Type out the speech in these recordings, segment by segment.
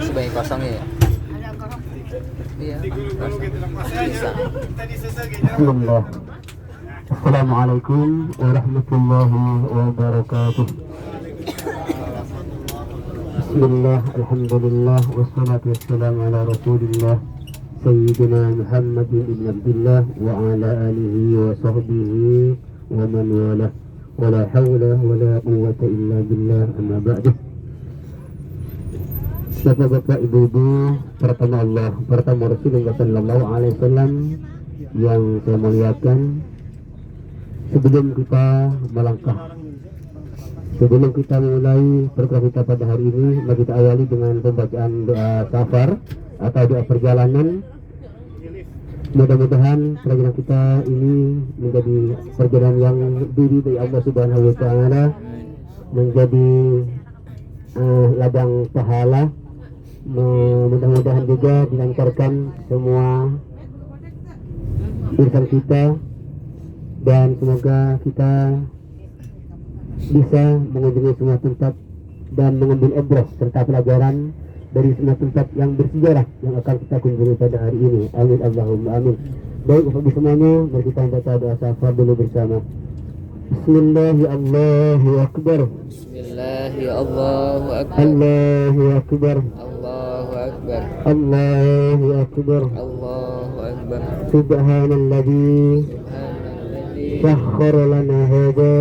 Sebagai kosong ya. Iya. Bisa. Bismillah. Assalamualaikum warahmatullahi wabarakatuh. Bismillah, alhamdulillah, wassalatu wassalamu ala rasulillah Sayyidina Muhammad ibn Abdullah wa ala alihi wa sahbihi wa man walah. Wa la hawla wa la quwwata illa billah, amma ba'du. Bapak-bapak, ibu-ibu, pertama Allah, pertama Rasulullah sallallahu alaihi wasallam yang saya muliakan, sebelum kita melangkah, sebelum kita mulai perkuliahan kita pada hari ini, mari kita awali dengan pembacaan doa safar atau doa perjalanan. Mudah-mudahan perjalanan kita ini menjadi perjalanan yang diri dari Allah Subhanahu wa taala, menjadi ladang pahala. Mudah-mudahan juga dilancarkan semua urusan kita, dan semoga kita bisa mengunjungi semua tempat dan mengambil ibrah serta pelajaran dari semua tempat yang bersejarah yang akan kita kunjungi pada hari ini. Amin Allahumma amin. Baik Bapak semuanya, mari kita baca doa safar dulu bersama. Bismillahirrahmanirrahim. Allahu akbar. Bismillahirrahmanirrahim. Allahu akbar. Allahu akbar. Allahu akbar. Allahu akbar. Subhanalladzi sakhkhara lana hadza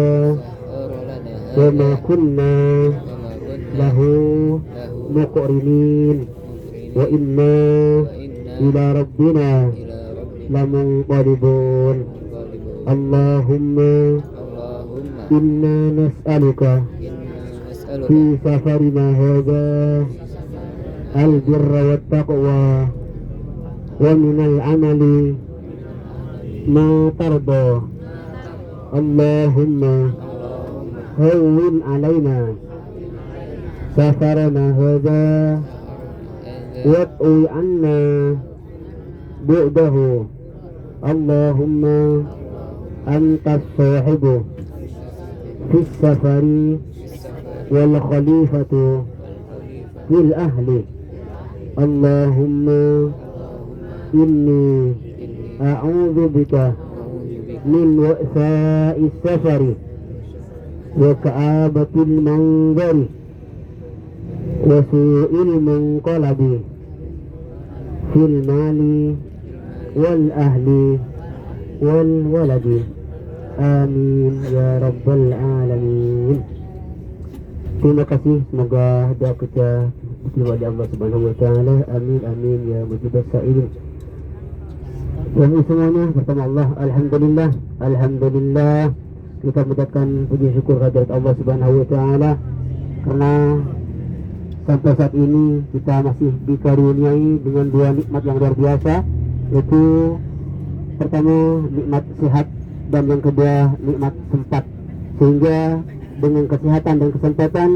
wa ma kunna lahu muqrinin wa inna ila rabbina lamunqalibun. Allahumma inna nas'aluka fi safarina hadza al-birra wat taqwa wa minal amali ma tarda. Allahumma hawwin alaina safarana hadza wat'u anna bu'dahu. Allahumma antas sahibu fis safari wal khalifatu fil ahli. Allahumma inni a'udzu bika min wa'sa'is safari wa ka'abatil manzari wa su'il munqalabi fil mali wal ahli wal waladi. Amin ya rabbal alamin. Terima kasih, semoga doa kita diterima oleh Allah Subhanahu wa taala. Amin amin ya mujibas sa'ilin. Yang semuanya, pertama Allah, alhamdulillah, alhamdulillah, kita mengucapkan puji syukur kehadirat Allah Subhanahu wa taala karena sampai saat ini kita masih dikaruniai dengan dua nikmat yang luar biasa, yaitu pertama nikmat sehat dan yang kedua nikmat sempat, sehingga dengan kesehatan dan kesempatan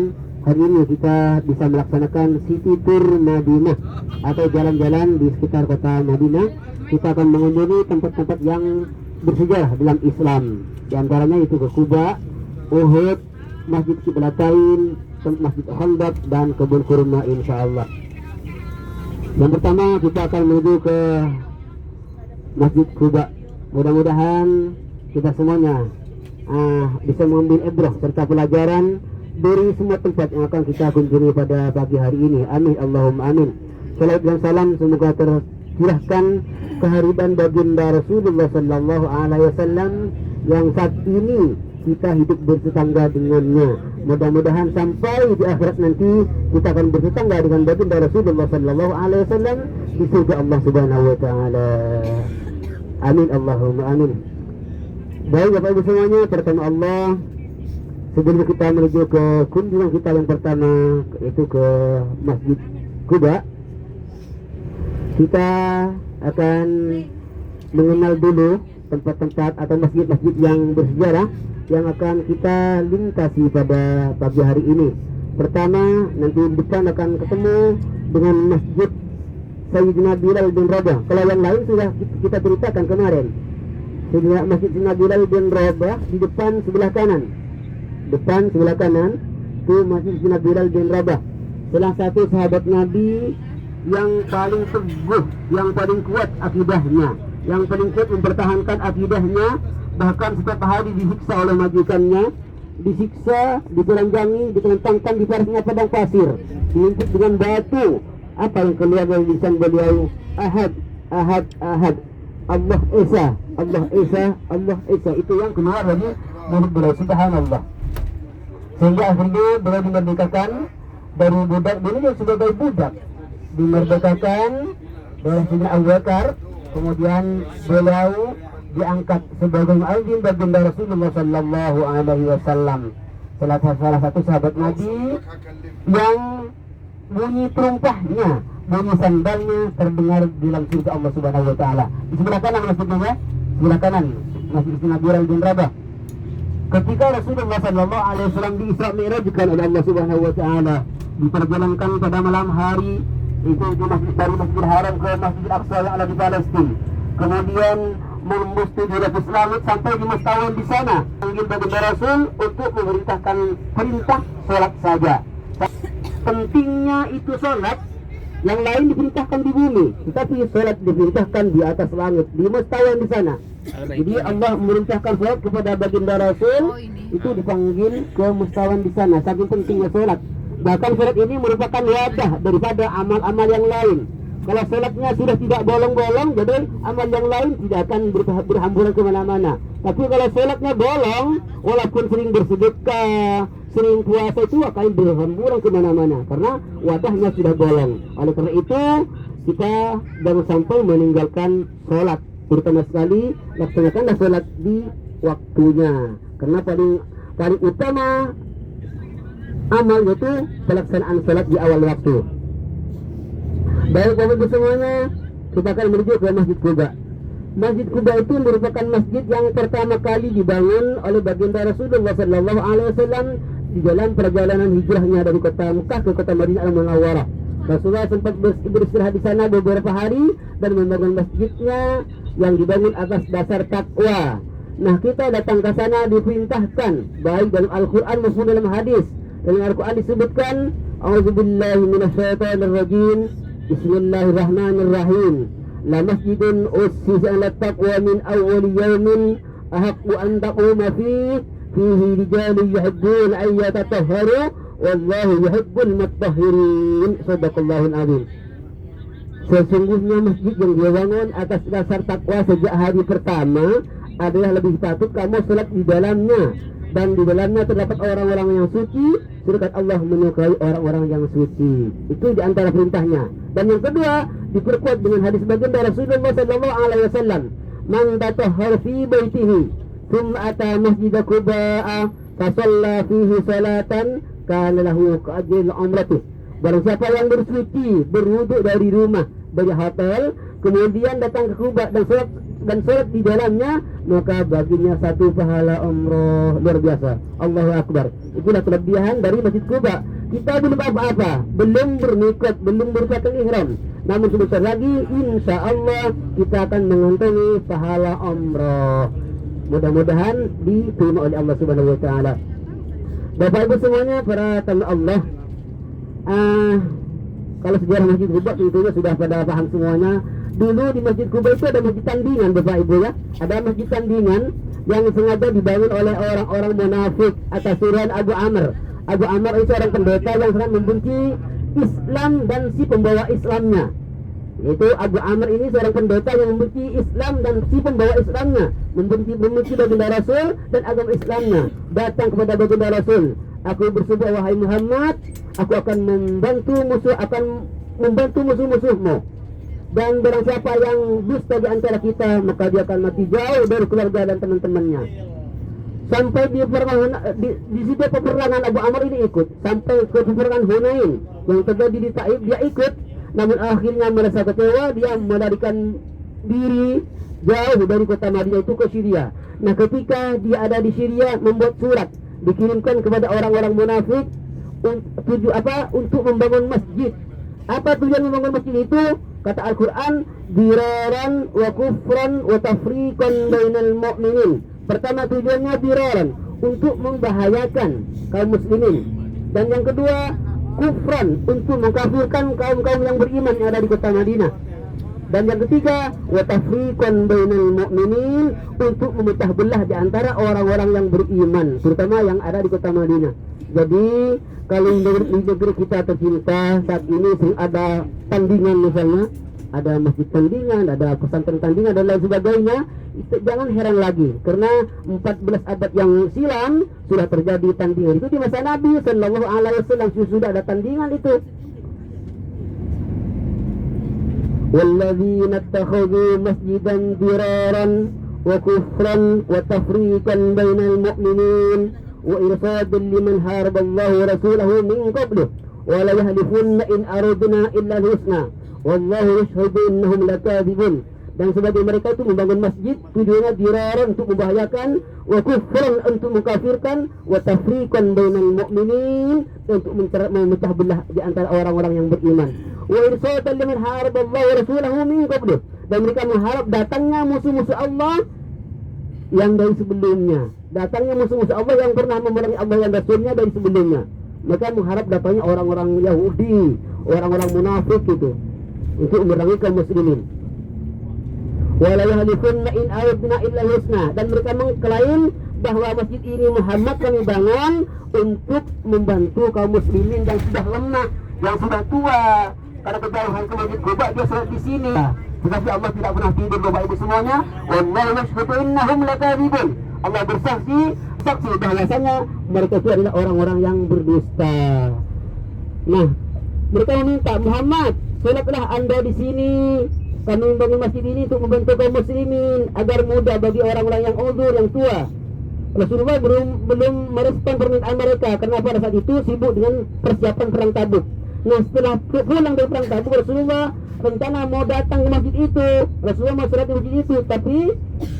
hari ini kita bisa melaksanakan city tour Madinah atau jalan-jalan di sekitar kota Madinah. Kita akan mengunjungi tempat-tempat yang bersejarah dalam Islam, di antaranya itu ke Kuba, Uhud, Masjid Qiblatain, Masjid Khandaq, dan kebun kurma insyaallah. Yang pertama kita akan menuju ke Masjid Kuba. Mudah-mudahan kita semuanya bisa mengambil ibrah serta pelajaran dari semua tempat yang akan kita kunjungi pada pagi hari ini. Amin Allahumma amin. Salawat dan salam semoga tercurahkan kehadiran baginda Rasulullah sallallahu alaihi wasallam yang saat ini kita hidup bertetangga dengannya. Mudah-mudahan sampai di akhirat nanti kita akan bertetangga dengan baginda Rasulullah sallallahu alaihi wasallam di surga Allah Subhanahu wa taala. Amin Allahumma amin. Baik Bapak Ibu semuanya, pertama Allah, sebelum kita menuju ke kunjungan kita yang pertama, yaitu ke Masjid Kuba, kita akan mengenal dulu tempat-tempat atau masjid-masjid yang bersejarah yang akan kita lintasi pada pagi hari ini. Pertama, nanti depan akan ketemu dengan Masjid Sayyidina Bilal bin Rabah. Kalau yang lain sudah kita ceritakan kemarin. Masjid Sayyidina Bilal bin Rabah di depan sebelah kanan. depan sebelah kanan itu masjid Sayyidina Bilal bin Rabah, salah satu sahabat Nabi yang paling teguh, yang paling kuat akidahnya, yang paling kuat mempertahankan akidahnya, bahkan setiap hari disiksa oleh majikannya, disiksa, ditelanjangi, ditentangkan di parasnya padang pasir, diimpit dengan batu. Apa yang keluar dari lisan beliau? Ahad, ahad, ahad. Allah Esa, Allah Esa, Allah Esa. Itu yang keluar dari mulut beliau. Subhanallah. Sehingga akhirnya beliau dimerdekakan dari budak, beliau sebagai budak dimerdekakan oleh Sayyidina Abu Bakar. Kemudian beliau diangkat sebagai muadzin baginda Rasulullah sallallahu alaihi wasallam. Salah satu sahabat Nabi yang bunyi terumpahnya, bunyi sandalnya terdengar di dalam surga Allah Subhanahu wa taala. Di sebelah kanan masjidnya, sebelah kanan Masjid Sayyidina Bilal bin Rabah. Ketika Rasulullah sallallahu alaihi wasallam diisra mi'rajkan oleh Allah Subhanahu wa taala, diperjalankan pada malam hari itu dari Masjidil Haram ke Masjidil Aqsa yang ada di Palestina. Kemudian menembus 700 langit sampai di Mustawan di sana. Panggil baginda Rasul untuk memerintahkan perintah sholat saja. Pentingnya itu sholat, yang lain diperintahkan di bumi, tetapi sholat diperintahkan di atas langit, di Mustawan di sana. Jadi Allah memerintahkan sholat kepada baginda Rasul, itu dipanggil ke Mustawan di sana. Saking pentingnya sholat. Bahkan sholat ini merupakan wadah daripada amal-amal yang lain. Kalau sholatnya sudah tidak bolong-bolong, jadi amal yang lain tidak akan berhamburan kemana-mana. Tapi kalau sholatnya bolong, walaupun sering bersedekah, sering puasa, itu akan berhamburan kemana-mana karena wadahnya sudah bolong. Oleh karena itu kita jangan sampai meninggalkan sholat. Terutama sekali laksanakanlah sholat di waktunya, karena paling utama amal itu pelaksanaan sholat di awal waktu. Baik Bapak Ibu semuanya, kita akan menuju ke Masjid Quba. Masjid Quba itu merupakan masjid yang pertama kali dibangun oleh baginda Rasulullah sallallahu alaihi wasallam di dalam perjalanan hijrahnya dari kota Mekah ke kota Madinah Al-Munawwarah. Rasulullah sempat beristirahat di sana beberapa hari dan membangun masjidnya yang dibangun atas dasar takwa. Nah, kita datang ke sana diperintahkan baik dalam Al-Qur'an maupun dalam hadis. Dalam Al-Qur'an disebutkan, "A'udzubillahi minasyaitonirrajim. Bismillahirrahmanirrahim. La masjidun ussisa 'ala taqwa min awwal yawmin ahaqqu an taquma fihi rijalun yuhibbuna an yatatahharu wallahu yuhibbul mutahhirin." Shadaqallahul azim. Sesungguhnya masjid yang dia bangun atas dasar takwa sejak hari pertama adalah lebih patut kamu sholat di dalamnya, dan di dalamnya terdapat orang-orang yang suci, sedangkan Allah menyukai orang-orang yang suci. Itu di antara perintahnya. Dan yang kedua diperkuat dengan hadis baginda Rasulullah sallallahu alaihi wasallam, "Man tatahhara fi baitihi thumma ata masjid Quba fa shalla fihi salatan kana lahu ka'ajril umrati." Barang siapa yang bersuci, berwuduk dari rumah, dari hotel, kemudian datang ke Quba dan sholat di dalamnya, maka baginya satu pahala umroh. Luar biasa. Allahu Akbar. Itulah kelebihan dari Masjid Quba. Kita belum apa-apa, belum bernikah, belum berpakaian ihram, namun sebentar lagi insya Allah kita akan mengantongi pahala umroh. Mudah-mudahan diterima oleh Allah Subhanahu wa taala. Bapak Ibu semuanya, para tamu Allah, kalau sejarah Masjid Quba tentunya sudah pada paham semuanya. Dulu di Masjid Quba itu ada masjid tandingan, Bapak Ibu ya. Ada masjid tandingan yang sengaja dibangun oleh orang-orang munafik atas suruhan Abu Amr. Abu Amr itu seorang pendeta yang sangat membenci Islam dan si pembawa Islamnya. Itu Abu Amr ini seorang pendeta yang membenci Islam dan si pembawa Islamnya, membenci baginda Rasul dan agama Islamnya. Datang kepada baginda Rasul, "Aku bersumpah wahai Muhammad, aku akan membantu musuh-musuhmu. Dan barang siapa yang dusta di antara kita, maka dia akan mati jauh dari keluarga dan teman-temannya." Sampai di situ peperangan Abu Amr ini ikut, sampai ke peperangan Hunain yang terjadi di Taif, dia ikut. Namun akhirnya merasa kecewa, dia melarikan diri jauh dari kota Madinah itu ke Syria. Nah, ketika dia ada di Syria, membuat surat dikirimkan kepada orang-orang munafik untuk membangun masjid. Apa tujuan membangun masjid itu? Kata Al-Quran, "Diraran wa kufran wa tafriqan bainal mu'minin." Pertama tujuannya diraran, untuk membahayakan kaum muslimin. Dan yang kedua, kufran, untuk mengkafirkan kaum-kaum yang beriman yang ada di kota Madinah. Dan yang ketiga, wa tafriqan bainal mu'minin, untuk memecah belah di antara orang-orang yang beriman, terutama yang ada di kota Madinah. Jadi kalau di negeri kita tercinta saat ini sering ada tandingan, misalnya ada masjid tandingan, ada pesantren tandingan dan lain sebagainya, itu jangan heran lagi, karena 14 abad yang silam sudah terjadi tandingan itu. Di masa Nabi Sallallahu Alaihi Wasallam sudah ada tandingan itu. وَالَّذِينَ اتَّخَذُوا مَسْجِدًا ضِرَارًا وَكُفْرًا وَتَفْرِيقًا بَيْنَ الْمُؤْمِنِينَ وَإِرْصَادًا لِمَنْ حَارَبَ اللَّهَ وَرَسُولَهُ مِنْ قَبْلُ وَلَا يَحْلِفُنَّ إِنْ أَرَدْنَا إِلَّا الْحُسْنَى وَاللَّهُ يَشْهَدُ إِنَّهُمْ لَكَاذِبُونَ. Dan sebagai mereka itu membangun masjid tujuannya diraran, untuk membahayakan, wa kufran, untuk mengkafirkan, wa tafriqan bainal mu'minin, untuk memecah belah di antara orang-orang yang beriman, wa irsatan liman haraballahu wa rasulahu min qablu, dan mereka mengharap datangnya musuh-musuh Allah yang dari sebelumnya, datangnya musuh-musuh Allah yang pernah memerangi Allah dan Rasulnya dari sebelumnya. Mereka mengharap datangnya orang-orang Yahudi, orang-orang munafik itu, untuk memerangi kaum muslimin. Wala yahlifunna in aradna illa husna, dan mereka mengklaim bahwa masjid ini Muhammad kami bangun untuk membantu kaum muslimin yang sudah lemah, yang sudah tua, karena kejauhan ke Masjid Quba dia sholat di sini. Tetapi Allah tidak pernah tidur, Bapak Ibu semuanya. Wallahu yashhadu innahum lakadzibun. Allah bersaksi bahwasanya mereka itu adalah orang-orang yang berdusta. Nah, mereka meminta, Muhammad, sholatlah Anda di sini. Kami membangun masjid ini untuk membantu kaum muslimin agar mudah bagi orang-orang yang uzur, yang tua. Rasulullah belum merespon permintaan mereka, karena pada saat itu sibuk dengan persiapan perang Tabuk. Nah, setelah pulang dari perang Tabuk, Rasulullah rencana mau datang ke masjid itu. Rasulullah mau sholat di masjid itu, tapi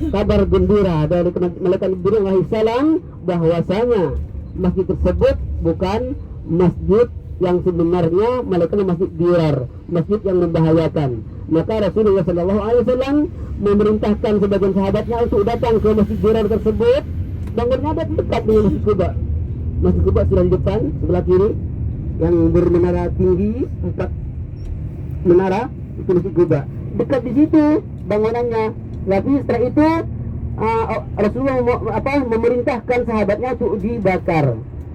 kabar gembira dari malaikat Jibril alaihissalam bahwasanya masjid tersebut bukan masjid yang sebenarnya, malaikatnya masjid dirar, masjid yang membahayakan. Maka Rasulullah Sallallahu Alaihi Wasallam memerintahkan sebagian sahabatnya untuk datang ke masjid dirar tersebut. Bangunnya ada dekat dengan Masjid Quba. Masjid Quba sudah di depan sebelah kiri, yang bermenara tinggi 4 menara, itu Masjid Quba. Dekat di situ bangunannya. Tapi setelah itu Rasulullah memerintahkan sahabatnya untuk dibakar.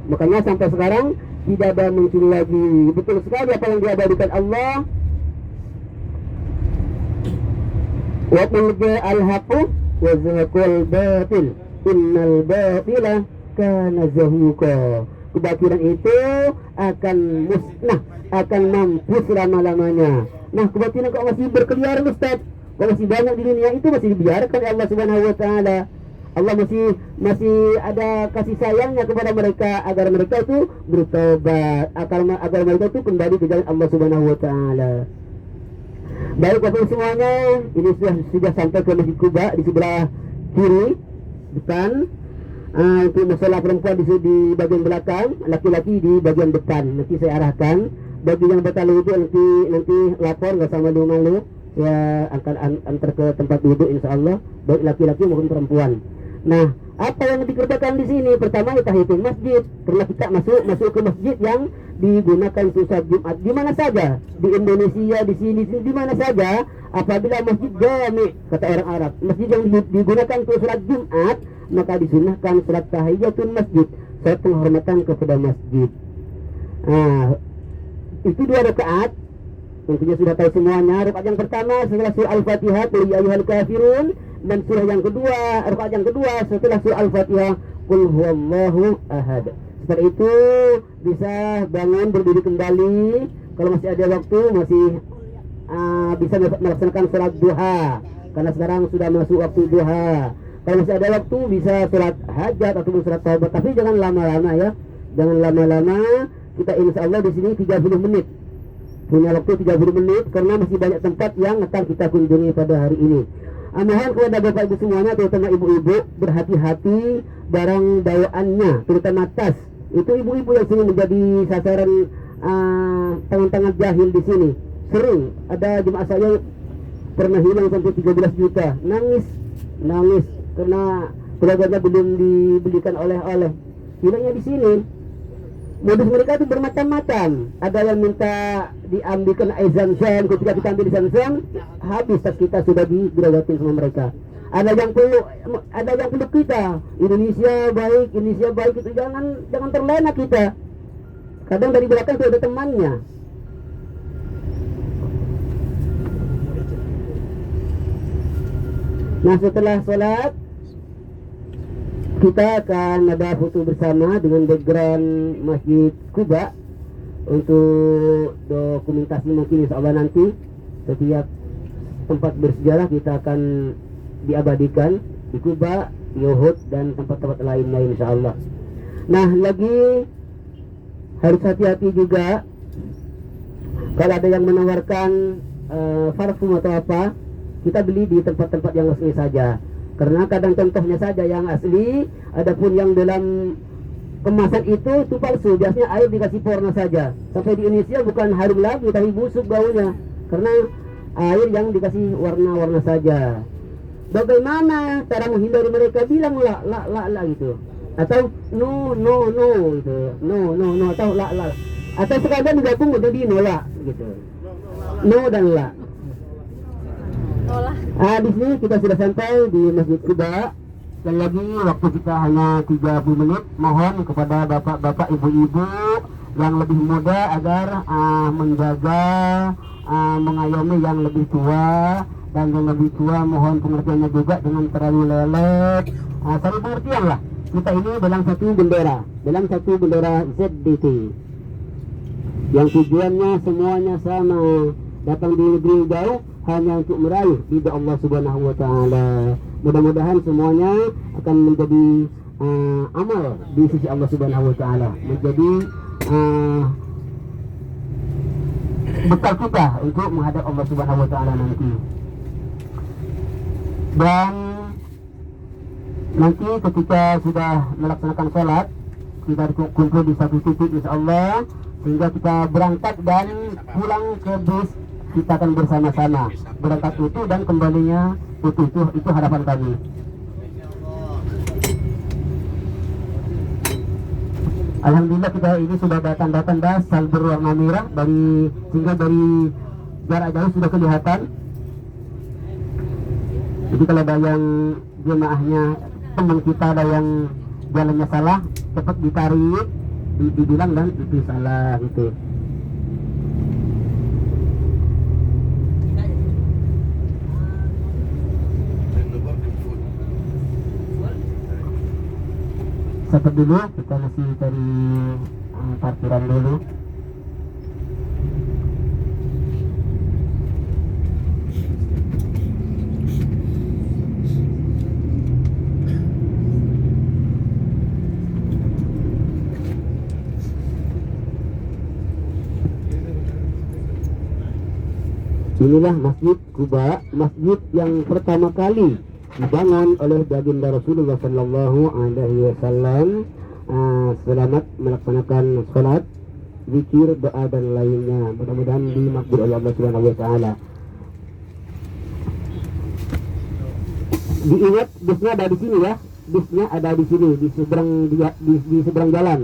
Makanya sampai sekarang tidak ada muncul lagi. Betul sekali apa yang diabadikan Allah. Wa qul ja'al haqqu wa zahaqal batil innal batila kana zahuqa. Kebatilan itu akan musnah, akan mampus selama-lamanya. Nah, kebatilan kok masih berkeliaran, Ustaz? Kok masih banyak di dunia itu, masih dibiarkan oleh Allah Subhanahu wa taala. Allah masih ada kasih sayangnya kepada mereka agar mereka itu bertobat, agar mereka itu kembali ke jalan Allah Subhanahu wa taala. Baik Bapak semuanya, ini sudah sampai ke Masjid Quba di sebelah kiri depan. Untuk musola perempuan di bagian belakang, laki-laki di bagian depan. Nanti saya arahkan. Bagi yang batal wudhu nanti lapor, nggak sama malu. Ya akan antar ke tempat wudhu insyaallah, baik laki-laki maupun perempuan. Nah, apa yang dikerjakan di sini? Pertama, tahiyatul masjid, karena kita masuk ke masjid yang digunakan untuk sholat Jumat di mana saja, di Indonesia, di sini di mana saja. Apabila masjid jami, kata orang Arab, masjid yang digunakan untuk sholat Jumat, maka disunahkan sholat tahiyatul masjid, sholat penghormatan kepada masjid. Nah, itu 2 rakaat. Tentunya sudah tahu semuanya. Rakaat yang pertama setelah surah Al-Fatihah, qul ya ayyuhal kafirun, dan surah yang kedua, rakaat yang kedua setelah surah Al-Fatihah, qul huwallahu ahad. Setelah itu bisa bangun berdiri kembali. Kalau masih ada waktu, masih bisa melaksanakan sholat duha, karena sekarang sudah masuk waktu duha. Kalau masih ada waktu bisa sholat hajat ataupun sholat taubat, tapi jangan lama-lama ya, jangan lama-lama. Kita insya Allah di sini 30 menit, punya waktu 30 menit, karena masih banyak tempat yang akan kita kunjungi pada hari ini. Mohon kepada Bapak Ibu semuanya, terutama ibu-ibu, berhati-hati barang bawaannya, terutama tas. Itu ibu-ibu yang sering menjadi sasaran tangan-tangan jahil di sini. Sering ada jemaah saya pernah hilang sampai 13 juta, nangis karena keluarganya belum dibelikan oleh-oleh. Hilangnya di sini. Modus mereka itu bermacam-macam. Ada yang minta diambilkan air zam-zam, ketika kita ambil zam-zam, habis tas kita sudah digerogotin sama mereka. Ada yang peluk kita. Indonesia baik itu jangan terlena kita. Kadang dari belakang itu ada temannya. Nah, setelah sholat kita akan ada foto bersama dengan background Masjid Quba untuk dokumentasi mungkin insyaallah nanti setiap tempat bersejarah kita akan diabadikan di Quba, di Uhud dan tempat-tempat lain-lain insyaallah. Nah, lagi harus hati-hati juga kalau ada yang menawarkan parfum atau apa, kita beli di tempat-tempat yang asli saja. Karena kadang contohnya saja yang asli, adapun yang dalam kemasan itu palsu. Biasanya air dikasih pewarna saja. Sampai di Indonesia bukan harum lagi, tapi busuk baunya. Karena air yang dikasih warna-warna saja. Bagaimana cara menghindari mereka? Bilang la gitu. Atau no gitu. No atau la. Atau sekalian digabung menjadi no la gitu. No dan la. Di sini kita sudah sampai di Masjid Quba. Dan lagi waktu kita hanya 30 menit. Mohon kepada bapak-bapak, ibu-ibu yang lebih muda agar menjaga, mengayomi yang lebih tua, dan yang lebih tua mohon pengertiannya juga dengan terlalu lelet. Saling pengertian lah. Kita ini dalam satu bendera ZDT yang tujuannya semuanya sama, datang di negeri jauh hanya untuk meraih ridha Allah Subhanahu wa taala. Mudah-mudahan semuanya akan menjadi amal di sisi Allah Subhanahu wa taala, menjadi bekal kita untuk menghadap Allah Subhanahu wa taala nanti. Dan nanti ketika sudah melaksanakan sholat, kita kumpul di satu titik insyaallah, sehingga kita berangkat dan pulang ke bis. Kita akan bersama-sama berangkat utuh dan kembalinya utuh. Itu harapan kami. Alhamdulillah kita ini sudah ada tanda-tanda sal berwarna merah sehingga dari jarak jauh sudah kelihatan. Jadi kalau ada yang jemaahnya, teman kita ada yang jalannya salah, cepat ditarik, dibilang dan itu salah gitu. Cepat dulu, kita masih cari parkiran dulu. Inilah Masjid Quba, masjid yang pertama kali dibangun oleh baginda Rasulullah Sallallahu Alaihi Wasallam. Selamat melaksanakan sholat, zikir, doa dan lainnya. Mudah-mudahan dimakbul oleh Allah Subhanahu Wa Taala. Diingat busnya ada di sini ya, busnya ada di sini di seberang jalan.